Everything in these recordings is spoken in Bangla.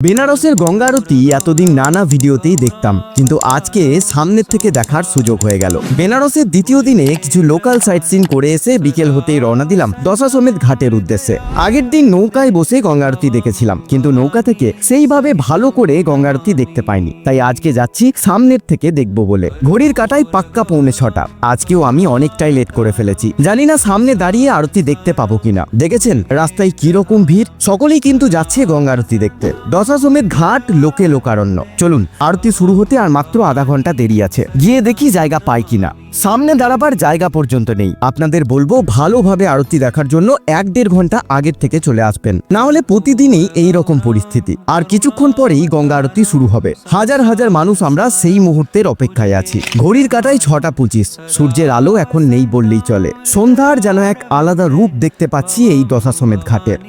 বেনারসের গঙ্গা আরতি এতদিন নানা ভিডিওতেই দেখতাম, কিন্তু আজকে সামনের থেকে দেখার সুযোগ হয়ে গেল। বেনারসের দ্বিতীয় দিনে কিছু লোকাল সাইট সিন করে এসে বিকেল হতেই রওনা দিলাম দশাশ্বমেধ ঘাটের উদ্দেশ্যে। আগের দিন নৌকায় বসে গঙ্গা আরতি দেখেছিলাম, কিন্তু নৌকা থেকে সেইভাবে ভালো করে গঙ্গা আরতি দেখতে পাইনি, তাই আজকে যাচ্ছি সামনের থেকে দেখবো বলে। ঘড়ির কাটায় পাক্কা 6:45। আজকেও আমি অনেকটাই লেট করে ফেলেছি, জানি না সামনে দাঁড়িয়ে আরতি দেখতে পাবো কিনা। দেখেছেন রাস্তায় কিরকম ভিড়, সকলেই কিন্তু যাচ্ছে গঙ্গা আরতি দেখতে। দশাশ্বমেধ ঘাট লোকে লোকারণ্য। চলুন, আরতি শুরু হতে আর মাত্র আধা ঘন্টা দেরি আছে, গিয়ে দেখি জায়গা পাই কিনা। সামনে দাঁড়াবার জায়গা পর্যন্ত নেই। আপনাদের বলবো ভালোভাবে আরতি দেখার জন্য 1-1.5 ঘন্টা আগের থেকে চলে আসবেন, না হলে প্রতিদিনই এই রকম পরিস্থিতি। আর কিছুক্ষণ পরেই গঙ্গা আরতি শুরু হবে। হাজার হাজার মানুষ আমরা সেই মুহূর্তের অপেক্ষায় আছি। ঘড়ির কাটায় 6:25। সূর্যের আলো এখন নেই বললেই চলে। সন্ধ্যার যেন এক আলাদা রূপ দেখতে পাচ্ছি এই দশাশ্বমেধ ঘাটের।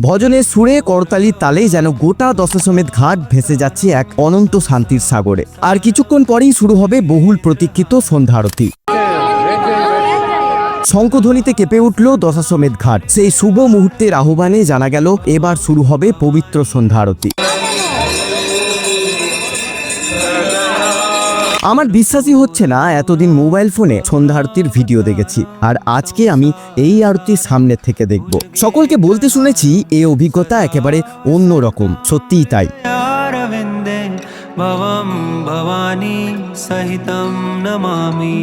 ভজনের সুরে করতালির তালে যেন গোটা দশাশ্বমেধ ঘাট ভেসে যাচ্ছে এক অনন্ত শান্তির সাগরে। আর কিছুক্ষণ পরেই শুরু হবে বহুল প্রতীক্ষিত সন্ধ্যা আরতি। শঙ্খধ্বনিতে কেঁপে উঠল দশাশ্বমেধ ঘাট। সেই শুভ মুহূর্তের আহ্বানে জানা গেল এবার শুরু হবে পবিত্র সন্ধ্যা আরতি। আমার বিশ্বাসই হচ্ছে না, এতদিন মোবাইল ফোনে সন্ধ্যা আরতির ভিডিও দেখেছি, আর আজকে আমি এই আরতির সামনে থেকে দেখব। সকলকে বলতে শুনেছি এই অভিজ্ঞতা একেবারে অন্যরকম, সত্যিই তাই। ভবানী সহিতম নমামি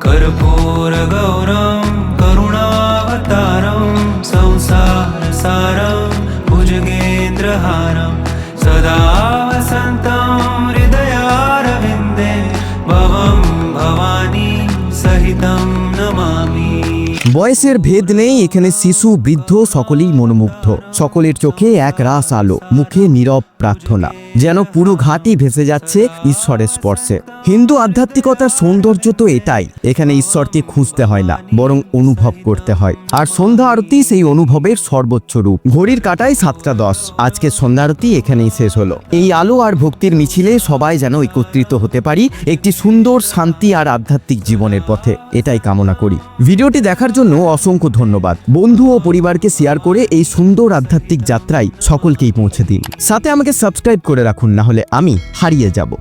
কর্পূর গৌরম করুণাবতারম সংসার সারম ভুজগেন্দ্রহারম সদা বসন্তম হৃদয়ারবিন্দে ভবম ভবানী সহিতম নমামি। বয়সের ভেদ নেই এখানে, শিশু বৃদ্ধ সকলেই মনোমুগ্ধ। সকলের চোখে এক রাস আলো, মুখে নীরব প্রার্থনা, যেন পুরো ঘাটই ভেসে যাচ্ছে ঈশ্বরের স্পর্শে। হিন্দু আধ্যাত্মিকতার সৌন্দর্য তো এটাই, এখানে ঈশ্বরকে খুঁজতে হয় না, বরং অনুভব করতে হয়। আর সন্ধ্যা আরতি সেই অনুভবের সর্বোচ্চ রূপ। ঘড়ির কাটায় 7:10। আজকে সন্ধ্যা আরতি এখানেই শেষ হলো। এই আলো আর ভক্তির মিছিলে সবাই যেন একত্রিত হতে পারি একটি সুন্দর শান্তি আর আধ্যাত্মিক জীবনের পথে, এটাই কামনা করি। ভিডিওটি দেখার জন্য অসংখ্য ধন্যবাদ। বন্ধু ও পরিবারকে শেয়ার করে এই সুন্দর আধ্যাত্মিক যাত্রায় সকলকেই পৌঁছে দিন। সাথে আমাকে সাবস্ক্রাইব করে রাখুন, না হলে আমি হারিয়ে যাব।